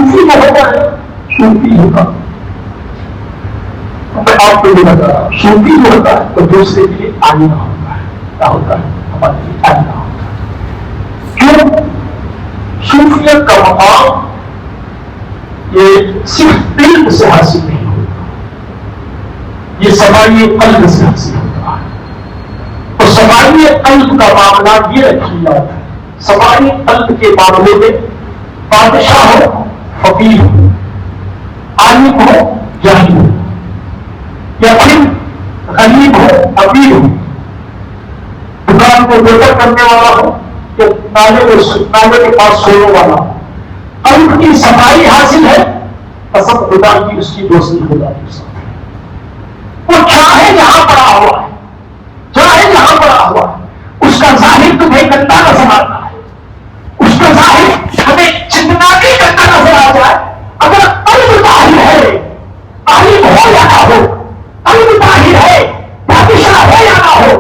صوفی جو ہوتا ہے صوفی ہوتا میں آپ کو یہ بتا رہا ہوں، صوفی جو ہوتا ہے تو دوسرے کے لیے آئینہ ہوتا ہے. کیا ہوتا ہے؟ ہمارے لیے آئینہ ہوتا ہے. کیوں؟ صوفیت کا مقام یہ صرف علم سے حاصل نہیں ہوتا، یہ سماعی قلب سے حاصل ہوتا ہے. تو سماعی قلب کا معاملہ یہ رکھی جاتا ہے. سماعی قلب کے معاملے میں بادشاہ ہو، فقیر ہو، عالم ہو، جاہل ہو، یا پھر غریب ہو، امیر ہو، دکان کو بہتر کرنے والا ہو یا نالے کے پاس سونے والا ہو، قلب کی صفائی حاصل ہے، قسم خدا کی اس کی دوستی خدا کے ساتھ ہے. وہ چاہے جہاں پڑا ہوا ہے، چاہے جہاں پڑا ہوا ہے، اس کا ظاہر تمہیں گندا نظر آتا ہے، اس کا ظاہر ہمیں جتنا بھی گندا نظر آ جائے، اگر قلب طاہر ہے، عالم ہو یا نہ ہو، قلب طاہر ہے، بادشاہ ہو یا نہ ہو،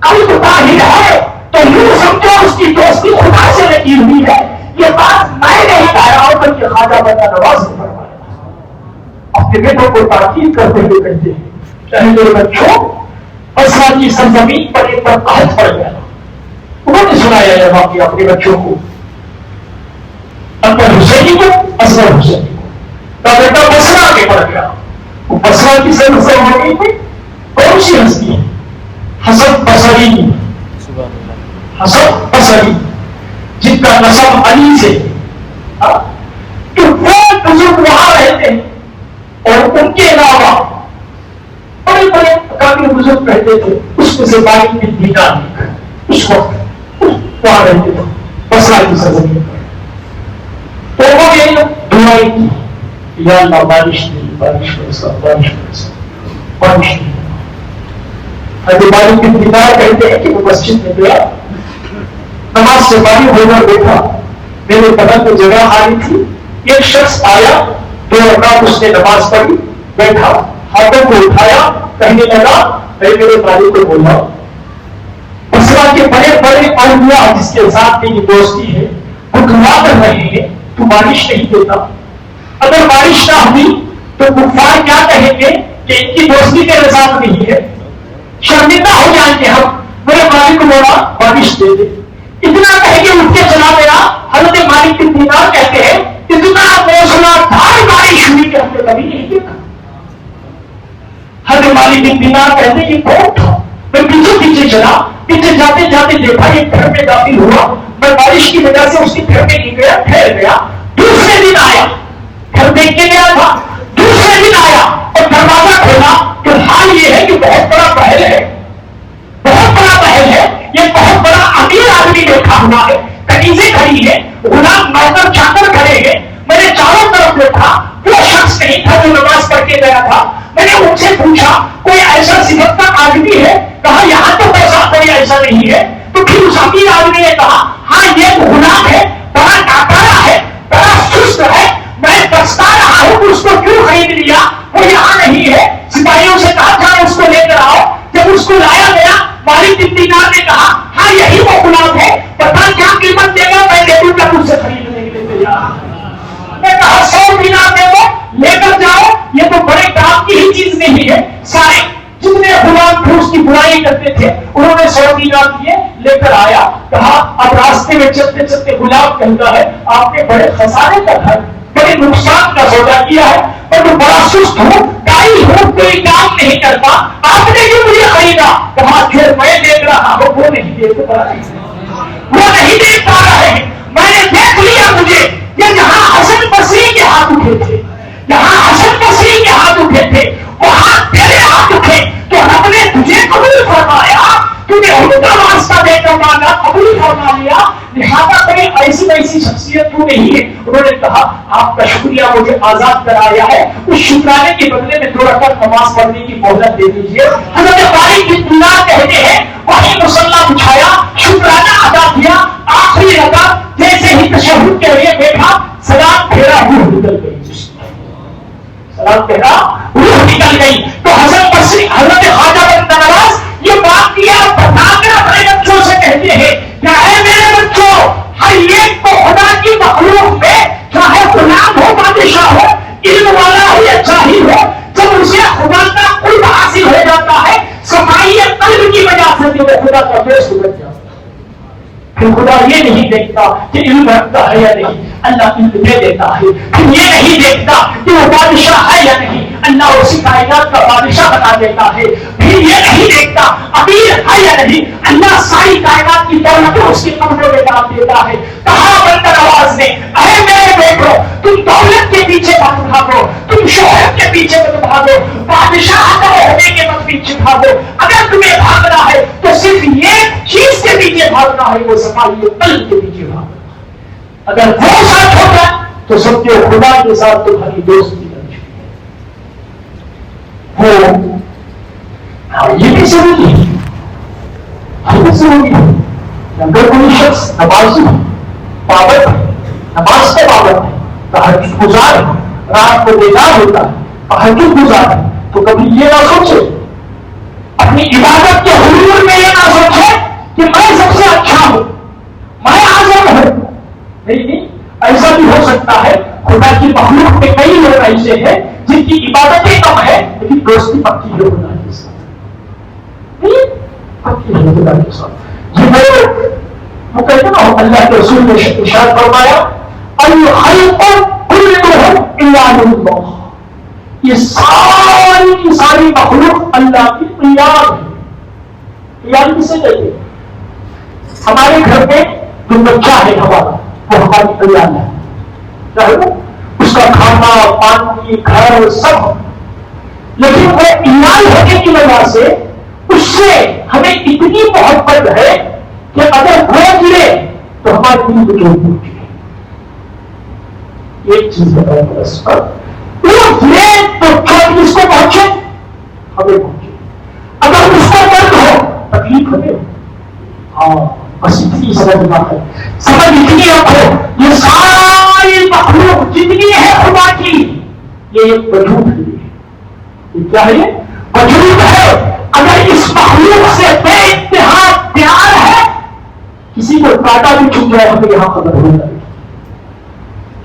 قلب طاہر ہے تو یوں سمجھو اس کی دوستی خدا سے لگی ہوئی ہے. یہ بات میں نہیں کہہ رہا ہوں بلکہ خواجہ بندہ نواز نے فرمایا. اپنے بیٹوں کو تاکید کرتے ہوئے کہتے ہیں چاہے میرے بچوں بصرہ کی سرزمین پر ایک بار قحط پڑ گیا، انہوں نے سنایا یہ واقعہ اپنے بچوں کو، اکبر حسینی کو، اصغر حسینی کو. بیٹا بصرہ کے پڑ گیا. وہ بصرہ کی سرزمین میں کون سی ہستی ہے؟ حسن بصری. حسن بصری جن کا نسب علی سے، تو وہ بزرگ وہاں رہتے ہیں اور ان کے علاوہ بڑے بڑے کافی بزرگ رہتے تھے. اس میں سے مالک بن دینار اس وقت وہاں رہتے تھے بصرہ کی سرزمین پر. تو وہ یہ دعائیں کی یا اللہ بارش نہیں، بارش برسا، بارش برسا، بارش نہیں. حضرت مالک بن دینار کہتے ہیں کہ وہ مسجد میں گیا، نماز سے فارغ ہو کر بیٹھا، میرے بدن میں جگہ خالی تھی. ایک شخص آیا، 2 رکعت اس نے نماز پڑھی، بیٹھا، ہاتھوں کو اٹھایا، کہنے لگا میں میرے مالک کو بولا. بصرہ کے بڑے بڑے اولیاء جس کے ساتھ میری دوستی ہے وہ دعا کر رہے ہیں تو بارش نہیں دیتا. اگر بارش نہ ہوئی تو کفار کیا کہیں گے کہ ان کی دوستی میرے ساتھ نہیں ہے، شرمندہ ہو جائیں گے ہم. میرے مالک کو بولا بارش دے دے. اتنا کہہ کے اٹھ کے چلا گیا. حضرت مالک بن دینار کہتے ہیں اتنا موسلادھار بارش ہوئی کہ ہم نے کبھی نہیں دیکھا. حضرت مالک بن دینار کہتے ہیں یہ کون تھا؟ میں پیچھے پیچھے چلا، پیچھے جاتے جاتے دیکھا یہ گھر میں داخل ہوا. میں بارش کی وجہ سے اس کے گھر میں نہیں گیا، ٹھہر گیا. دوسرے دن آیا، گھر دیکھ کے گیا تھا. دوسرے دن آیا اور دروازہ کھولا تو حال یہ ہے کہ بہت بڑا محل ہے، بہت بڑا محل ہے. یہ بہت بڑا امیر آدمی بیٹھا ہوا ہے، کنیزیں کھڑی ہے، غلام نوکر چاکر کھڑے ہیں. میں نے چاروں طرف دیکھا، وہ شخص نہیں تھا جو نماز پڑھ کے گیا تھا. میں نے ان سے پوچھا کوئی ایسا صفت کا آدمی ہے؟ کہا یہاں تو پیسہ کوئی ایسا نہیں ہے. تو پھر اس امیر آدمی نے کہا ہاں یہ غلام ہے، بڑا ناکارا ہے، بڑا سست ہے، میں بچتا رہا ہوں کہ اس کو کیوں خرید لیا، وہ یہاں نہیں ہے. سپاہیوں سے کہا جاؤ اس کو لے کر آؤ. جب اس کو لایا گیا مالک بن دینار نے کہا ہاں یہی وہ غلام ہے، پتا کیا قیمت دے گا؟ میں دے دوں گا مجھ سے خریدنے کے لیے تیار. میں کہا 100 دینار دے دو، لے کر جاؤ. یہ تو بڑے کام کی ہی چیز نہیں ہے. سارے جتنے غلام تھے اس کی برائی کرتے تھے، انہوں نے 100 دینار دیے، لے کر آیا. کہا اب راستے میں چلتے چلتے غلام کہتا ہے آپ نے بڑے خسارے کا گھر، بڑے نقصان کا سودا کیا ہے، میں تو بڑا سست ہوں، کائی ہوں، کوئی کام نہیں کرتا، آپ نے کیوں مجھے خریدا؟ کہا جو میں دیکھ رہا ہوں وہ نہیں دیکھ پا رہے، وہ نہیں دیکھ پا رہے ہیں. میں نے دیکھ لیا مجھے. یہ جہاں حسن بصری کے ہاتھ اٹھے تھے، جہاں حسن بصری کے ہاتھ اٹھے تھے وہاں تیرے ہاتھ اٹھے تو رب نے تجھے قبول فرمایا. تجھے ان کا واسطہ دے کر مانگا، قبول فرما لیا. لہٰذا کوئی ایسی ویسی شخصیت تو نہیں ہے. انہوں نے کہا آپ کا شکریہ، مجھے آزاد کرایا ہے، اس شکرانے کے بدلے میں 2 رکعت نماز پڑھنے کی مہلت دے دیجیے. حضرت مالک بن دینار کہتے ہیں وہی مصلی بچھایا، شکرانہ ادا کیا. آخری رکعت جیسے ہی تشہد کے لیے بیٹھا، سلام پھیرا، روح نکل گئی. سلام پھیرا، روح نکل گئی. تو حضرت بصری، حضرت خواجہ بندہ نواز یہ بات کیا بتا کر اپنے بچوں سے کہتے ہیں کیا ہے میرے بچوں، ہر ایک کو خدا کی مخلوق میں چاہے غلام ہو دوست بن جاتا. پھر خدا یہ نہیں دیکھتا کہ علم رکھتا ہے یا نہیں, اللہ علم دے دیتا ہے. پھر یہ نہیں دیکھتا کہ وہ بادشاہ ہے یا نہیں, اللہ اسی کائنات کا بادشاہ بنا دیتا ہے. پھر یہ نہیں دیکھتا امیر ہے یا نہیں, اللہ ساری کائنات کی دولت اس کے کمروں میں ڈال دیتا ہے. کہا بندر آواز نے, اے میرے بیٹو, تم دولت کے پیچھے مت بھاگو, تم شہرت کے پیچھے مت بھاگو, بادشاہ ہونے کے مت پیچھے بھاگو. اگر تمہیں بھاگنا ہے تو صرف یہ چیز کے پیچھے بھاگنا ہے, وہ صفائی قلب کے پیچھے بھاگنا. اگر وہ ساتھ ہوگا تو سب کے خدا کے ساتھ تمہاری دوستی بن چکی ہے. وہ یہ بھی ضروری ہے, یہ بھی ضروری ہے. اگر کوئی شخص نمازی پابند ہے, نماز کا پابند ہے, تہجد گزار ہے, رات کو بیدار ہوتا ہے, تہجد گزار ہے, تو کبھی یہ نہ سوچے اپنی عبادت کے حضور میں, یہ نہ سوچے کہ میں سب سے اچھا ہوں, میں اعظم ہوں. نہیں, ایسا بھی ہو سکتا ہے خدا کی مخلوق میں کئی لوگ ایسے ہیں جن کی عبادتیں کم ہے لیکن دوستی پکی ہے خدا کے ساتھ, پکی ہے خدا کے ساتھ. وہ کہتے ہیں نا, اللہ کے رسول نے ارشاد فرمایا, الخلق كلهم الا اللہ, یہ ساری کی ساری مخلوق اللہ کی عیال ہے. عیال کسے کہتے ہیں؟ ہمارے گھر میں جو بچہ ہے ہمارا, وہ ہماری عیال ہے. چاہے اس کا کھانا پانی گھر سب, لیکن وہ عیال ہونے کی وجہ سے اس سے ہمیں اتنی محبت ہے کہ اگر وہ گرے تو ہمارے دل کو جو گرے. ایک چیز بتائیں بس, وہ گرے تو چوٹ اس کو پہنچے, ہمیں پہنچے. اگر اس کو درد ہو, تکلیف ہمیں ہو. ہاں بس اتنی سمجھنا ہے, سمجھ اتنی رکھو, یہ ساری مخلوق جتنی ہے خدا کی, یہ ایک وجود ہے. یہ کیا ہے؟ وجود ہے. اگر اس مخلوق سے بے انتہا پیار ہے, کسی کو کاٹا بھی چھپ جائے ہمیں یہاں خبر ہو جائے,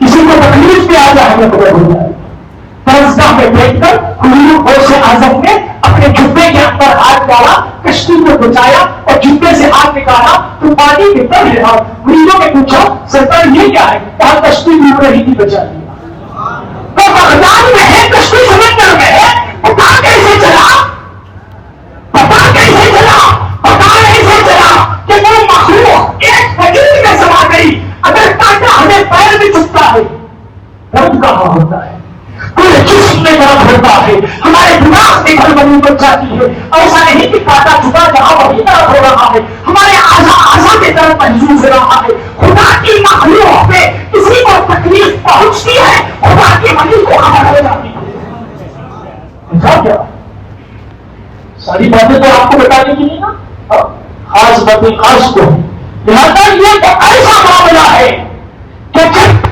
کسی کو تکلیف پہ آ جائے ہمیں خبر ہو جائے. درسگاہ میں بیٹھ کر حضور غوث اعظم نے اپنے جبے کے اندر ہاتھ ڈالا, کشتی کو بچایا اور جبے سے ہاتھ نکالا تو پانی کے تر رہا. مریدوں نے پوچھا, سرکار یہ کیا ہے؟ کہا کشتی ڈوب رہی تھی, بچا لیا. تو بغداد میں ہے, کشتی سمندر میں ہے, پتا کیسے چلا, پتا کیسے چلا, پتا کیسے چلا کہ وہ مخلوق ایک وجود میں سما گئی. اگر کاٹا ہمیں پیر بھی چکتا ہے, درد کہاں ہوتا ہے؟ پورے جسم میں درد ہوتا ہے, ہمارے دماغ میں گھڑبڑی بچ جاتی ہے. ایسا نہیں کہ کاٹا چکا جہاں وہی درد ہو رہا ہے, ہمارے اعضاء کے درد محسوس ہو رہا ہے. خدا کی مخلوق میں کسی کو تکلیف پہنچتی ہے, خدا کے ولی کو خبر ہو جاتی ہے. کیا ساری باتیں تو آپ کو بتانے کی نہیں نا, خاص باتیں خاص کو. لہٰذا یہ تو ایسا معاملہ ہے کہ جب